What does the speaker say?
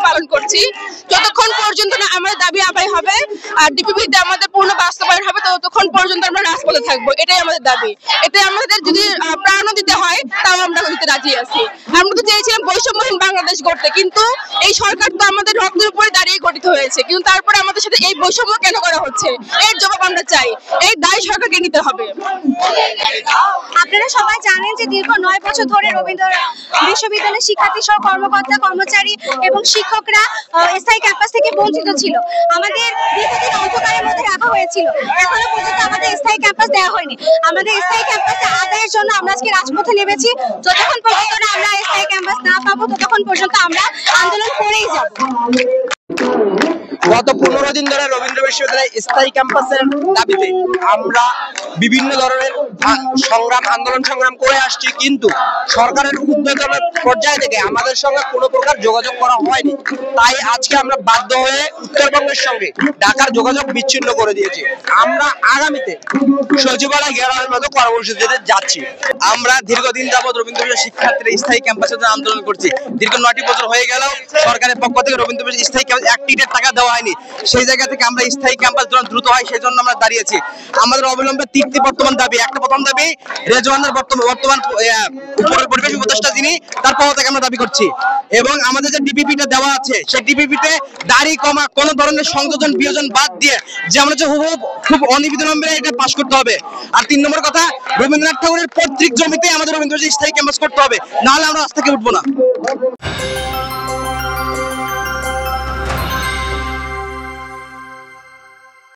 পালন করছি যতক্ষণ পর্যন্ত না আমাদের দাবি আদায় হবে আর ডিপিপিতে আমাদের পূর্ণ বাস্তবায়ন হবে ততক্ষণ পর্যন্ত আমরা রাজপথে থাকবো। এটাই আমাদের দাবি। এতে আমাদের যদি প্রাণও দিতে হয় তাও আমরা দিতে রাজি আছি। আমরা তো চেয়েছিলাম বৈষম্যহীন বাংলাদেশ গড়তে, কিন্তু এই সরকার তো আমাদের রক্তের উপরে দাঁড়িয়ে গঠিত হয়েছে, কিন্তু তারপরে আমাদের সাথে এই বৈষম্য কেন করা হচ্ছে এর জবাব আমরা চাই। এই দায় সরকারকে নিতে হবে। আপনারা সবাই জানেন যে দীর্ঘ 9 বছর ধরে রবীন্দ্র বিশ্ববিদ্যালয়ের শিক্ষার্থী সহ কর্মকর্তা কর্মচারী এবং শিক্ষকরা স্থায়ী ক্যাম্পাস থেকে বঞ্চিত ছিল। আমাদের দীর্ঘদিন অন্ধকারের মধ্যে রাখা হয়েছিল, এখনো পর্যন্ত আমাদের স্থায়ী ক্যাম্পাস দেওয়া হয়নি। আমাদের স্থায়ী ক্যাম্পাসে আদায়ের জন্য আমরা আজকে রাজপথে নেমেছি। যতক্ষণ পর্যন্ত আমরা স্থায়ী ক্যাম্পাস না পাবো ততক্ষণ পর্যন্ত আমরা আন্দোলন করেই যাব। গত 15 দিন ধরে রবীন্দ্র বিশ্ববিদ্যালয় স্থায়ী ক্যাম্পাসের দাবিতে আমরা বিভিন্ন ধরনের আন্দোলন সংগ্রাম করে আসছি, কিন্তু সরকারের ঊর্ধ্বতন পর্যায় থেকে আমাদের সঙ্গে কোনো প্রকার যোগাযোগ করা হয়নি। তাই আজকে আমরা বাধ্য হয়ে উত্তরবঙ্গের সঙ্গে ঢাকার যোগাযোগ বিচ্ছিন্ন করে দিয়েছি। আমরা আগামীতে সচিবালয় ঘেরাওয়ের মতো কর্মসূচিতে যাচ্ছি। আমরা দীর্ঘদিন যাবৎ রবীন্দ্র বিশ্ববিদ্যালয় শিক্ষার্থীরা স্থায়ী ক্যাম্পাসের জন্য আন্দোলন করছি। দীর্ঘ 9টি বছর হয়ে গেল সরকারের পক্ষ থেকে রবীন্দ্র বিশ্ববিদ্যালয় স্থায়ী ক্যাম্পাস 1 টিটের টাকা দেওয়া হয়নি। সেই জায়গা থেকে আমরা স্থায়ী ক্যাম্পাস দ্রুত হয় সেই জন্য আমরা দাঁড়িয়েছি। আমাদের অবিলম্বে 3টি বর্তমান দাবি। একটা প্রথম দাবি, রেজওয়ানের বর্তমান উপরের পরিবেশ উপদেষ্টা যিনি, তার পক্ষ থেকে আমরা দাবি করছি। এবং আমাদের যে ডিপিপিটা দেওয়া আছে সেই ডিপিপিতে দাড়ি কমা কোন ধরনের সংযোজন বিয়োজন বাদ দিয়ে যে আমরা যে খুব অনিবিলম্বে এটা পাস করতে হবে। আর 3 নম্বর কথা, রবীন্দ্রনাথ ঠাকুরের পৈতৃক জমিতে আমাদের রবীন্দ্র স্থায়ী ক্যাম্পাস করতে হবে, নাহলে আমরা রাস্তা থেকে উঠবো না।